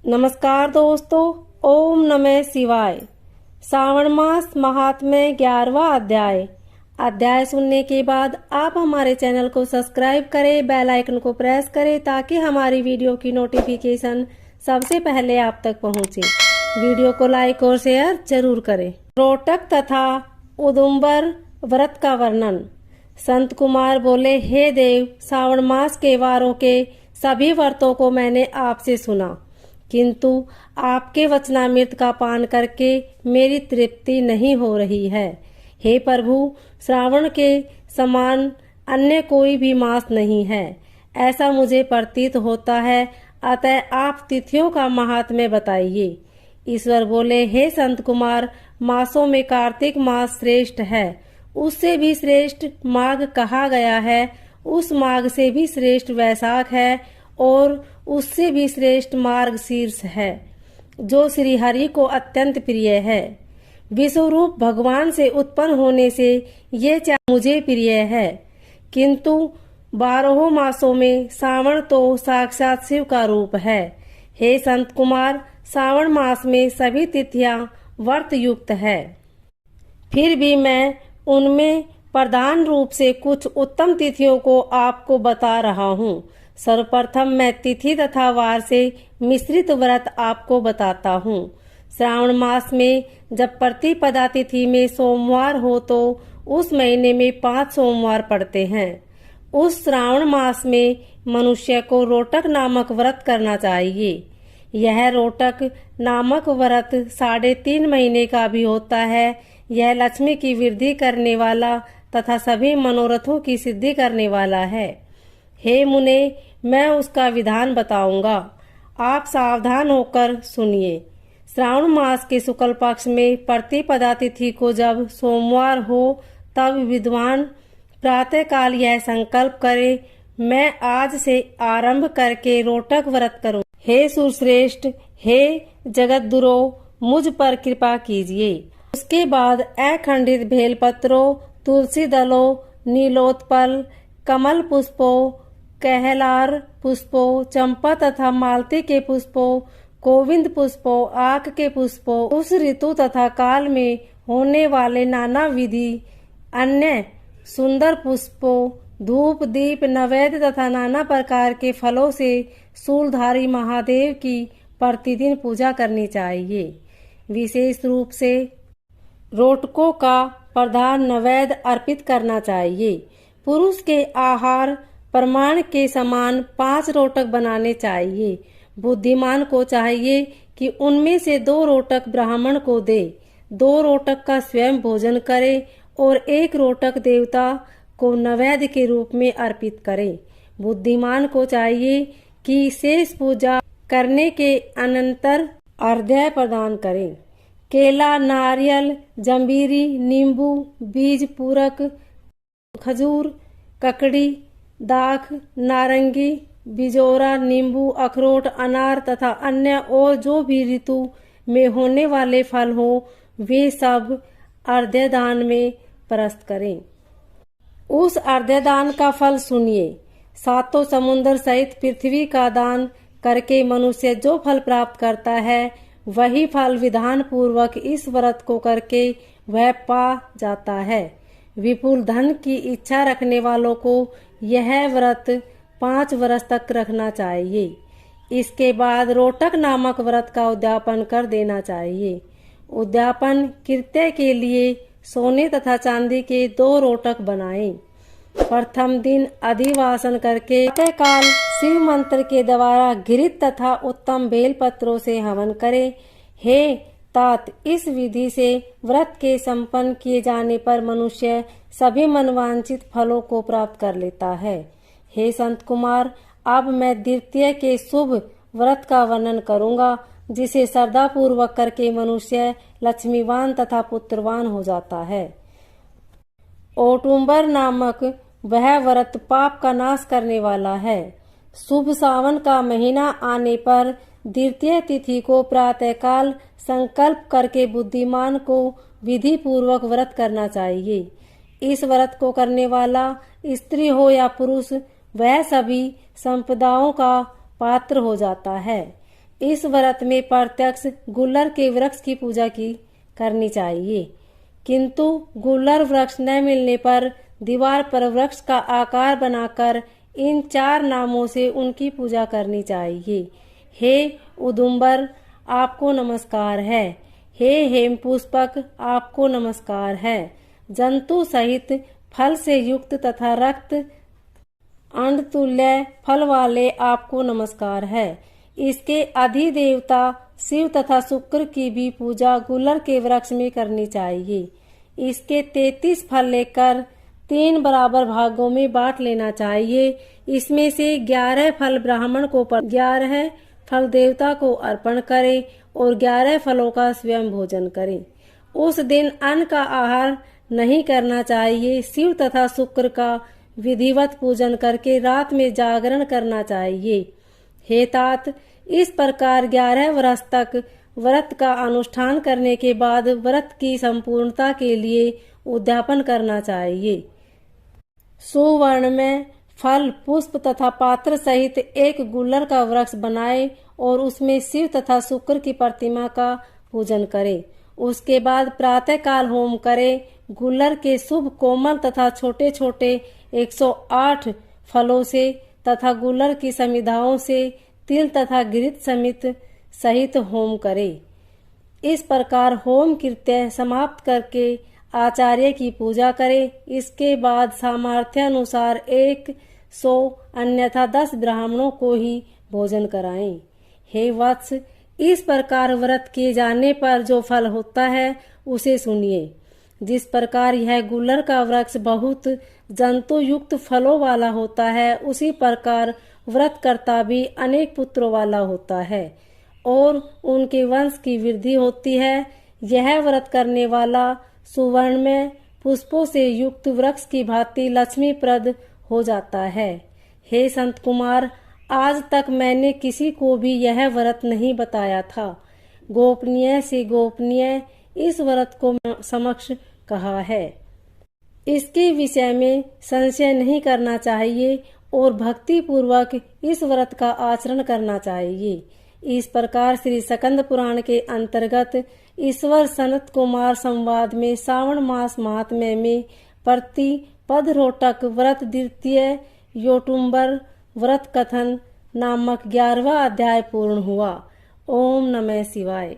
नमस्कार दोस्तों, ओम नमः शिवाय। श्रावण मास महात्म्य 11वां अध्याय सुनने के बाद आप हमारे चैनल को सब्सक्राइब करें, बेल आइकन को प्रेस करें ताकि हमारी वीडियो की नोटिफिकेशन सबसे पहले आप तक पहुंचे। वीडियो को लाइक और शेयर जरूर करें। रोटक तथा उदुम्बर व्रत का वर्णन। संत कुमार बोले, हे देव, श्रावण मास के वारों के सभी व्रतों को मैंने आपसे सुना, किंतु आपके वचनामृत का पान करके मेरी तृप्ति नहीं हो रही है। हे प्रभु, श्रावण के समान अन्य कोई भी मास नहीं है, ऐसा मुझे प्रतीत होता है। अतः आप तिथियों का महात्म्य बताइए। ईश्वर बोले, हे संत कुमार, मासों में कार्तिक मास श्रेष्ठ है, उससे भी श्रेष्ठ माघ कहा गया है, उस माघ से भी श्रेष्ठ वैशाख है और उससे भी श्रेष्ठ मार्गशीर्ष है, जो श्री हरि को अत्यंत प्रिय है। विश्वरूप भगवान से उत्पन्न होने से ये चार मुझे प्रिय है, किंतु 12 मासों में श्रावण तो साक्षात शिव का रूप है। हे संत कुमार, श्रावण मास में सभी तिथियां व्रत युक्त है, फिर भी मैं उनमें प्रधान रूप से कुछ उत्तम तिथियों को आपको बता रहा हूँ। सर्वप्रथम मैं तिथि तथा वार से मिश्रित व्रत आपको बताता हूँ। श्रावण मास में जब प्रतिपदा तिथि में सोमवार हो तो उस महीने में 5 सोमवार पड़ते हैं। उस श्रावण मास में मनुष्य को रोटक नामक व्रत करना चाहिए। यह रोटक नामक व्रत 3.5 महीने का भी होता है। यह लक्ष्मी की वृद्धि करने वाला तथा सभी मनोरथों की सिद्धि करने वाला है। हे मुने, मैं उसका विधान बताऊंगा, आप सावधान होकर सुनिए। श्रावण मास के शुक्ल पक्ष में प्रतिपदा तिथि को जब सोमवार हो तब विद्वान प्रातः काल यह संकल्प करे, मैं आज से आरंभ करके रोटक व्रत करूं। हे सुरश्रेष्ठ, हे जगतगुरो, मुझ पर कृपा कीजिए। उसके बाद अखंडित बेलपत्रों, तुलसी दलों, नीलोत्पल, कमल पुष्पों, कहलार पुष्पों, चंपा तथा मालती के पुष्पों, गोविंद पुष्पों, आक के पुष्पों, उस ऋतु तथा काल में होने वाले नाना विधि अन्य सुंदर पुष्पों, धूप दीप नैवेद्य तथा नाना प्रकार के फलों से शूलधारी महादेव की प्रतिदिन पूजा करनी चाहिए। विशेष रूप से रोटकों का प्रधान नैवेद्य अर्पित करना चाहिए। पुरुष के आहार प्रमाण के समान 5 रोटक बनाने चाहिए। बुद्धिमान को चाहिए कि उनमें से 2 रोटक ब्राह्मण को दे, 2 रोटक का स्वयं भोजन करे और 1 रोटक देवता को नैवेद्य के रूप में अर्पित करे। बुद्धिमान को चाहिए कि शेष पूजा करने के अनंतर अर्घ्य प्रदान करें। केला, नारियल, जंबीरी, नींबू, बीज पूरक, खजूर, ककड़ी, दाख, नारंगी, बिजोरा, नींबू, अखरोट, अनार तथा अन्य और जो भी ऋतु में होने वाले फल हो, वे सब अर्घ्य दान में परस्त करें। उस अर्घ्य दान का फल सुनिए। 7 समुद्र सहित पृथ्वी का दान करके मनुष्य जो फल प्राप्त करता है, वही फल विधान पूर्वक इस व्रत को करके वह पा जाता है। विपुल धन की इच्छा रखने वालों को यह व्रत 5 वर्ष तक रखना चाहिए। इसके बाद रोटक नामक व्रत का उद्यापन कर देना चाहिए। उद्यापन कृत्य के लिए सोने तथा चांदी के 2 रोटक बनाएं। प्रथम दिन अधिवासन करके प्रातः काल शिव मंत्र के द्वारा घृत तथा उत्तम बेल पत्रों से हवन करें। हे तात, इस विधि से व्रत के संपन्न किए जाने पर मनुष्य सभी मनवांछित फलों को प्राप्त कर लेता है। हे संत कुमार, अब मैं द्वितीय के शुभ व्रत का वर्णन करूंगा, जिसे श्रद्धा पूर्वक करके मनुष्य लक्ष्मीवान तथा पुत्रवान हो जाता है। औटुंबर नामक वह व्रत पाप का नाश करने वाला है। शुभ सावन का महीना आने पर द्वितीय तिथि को प्रातःकाल संकल्प करके बुद्धिमान को विधि पूर्वक व्रत करना चाहिए। इस व्रत को करने वाला स्त्री हो या पुरुष, वह सभी संपदाओं का पात्र हो जाता है। इस व्रत में प्रत्यक्ष गुल्लर के वृक्ष की पूजा की करनी चाहिए, किंतु गुल्लर वृक्ष न मिलने पर दीवार पर वृक्ष का आकार बनाकर इन 4 नामों से उनकी पूजा करनी चाहिए। हे उदुम्बर, आपको नमस्कार है। हे हेमपुष्पक, आपको नमस्कार है। जंतु सहित फल से युक्त तथा रक्त अंडतुल्य फल वाले आपको नमस्कार है। इसके अधिदेवता शिव तथा शुक्र की भी पूजा गुल्लर के वृक्ष में करनी चाहिए। इसके 33 फल लेकर 3 बराबर भागों में बांट लेना चाहिए। इसमें से 11 फल ब्राह्मण को 11 फल देवता को अर्पण करें और 11 फलों का स्वयं भोजन करें। उस दिन अन्न का आहार नहीं करना चाहिए। शिव तथा शुक्र का विधिवत पूजन करके रात में जागरण करना चाहिए। हे तात, इस प्रकार 11 वर्ष तक व्रत का अनुष्ठान करने के बाद व्रत की संपूर्णता के लिए उद्यापन करना चाहिए। सुवर्ण में फल, पुष्प तथा पात्र सहित एक गुल्लर का वृक्ष बनाए और उसमें शिव तथा शुक्र की प्रतिमा का पूजन करें। उसके बाद प्रातः काल होम करें। गुल्लर के शुभ कोमल तथा छोटे छोटे 108 फलों से तथा गुल्लर की समिधाओं से तिल तथा घृत सहित होम करे। इस प्रकार होम कृत्य समाप्त करके आचार्य की पूजा करें। इसके बाद सामर्थ्य अनुसार 100 अन्यथा 10 ब्राह्मणों को ही भोजन कराएं। हे वत्स, इस प्रकार व्रत किए जाने पर जो फल होता है उसे सुनिए। जिस प्रकार यह गुल्लर का वृक्ष बहुत जंतु युक्त फलों वाला होता है, उसी प्रकार व्रतकर्ता भी अनेक पुत्रों वाला होता है और उनके वंश की वृद्धि होती है। यह व्रत करने वाला सुवर्ण में पुष्पों से युक्त वृक्ष की भांति लक्ष्मीप्रद हो जाता है। हे संत कुमार, आज तक मैंने किसी को भी यह व्रत नहीं बताया था। गोपनीय से गोपनीय इस व्रत को समक्ष कहा है। इसके विषय में संशय नहीं करना चाहिए और भक्ति पूर्वक इस व्रत का आचरण करना चाहिए। इस प्रकार श्री स्कंद पुराण के अंतर्गत ईश्वर सनत कुमार संवाद में श्रावण मास महात्म्य में प्रति पदरोटक व्रत द्वितीय योटुम्बर व्रत कथन नामक 11वां अध्याय पूर्ण हुआ। ओम नमः शिवाय।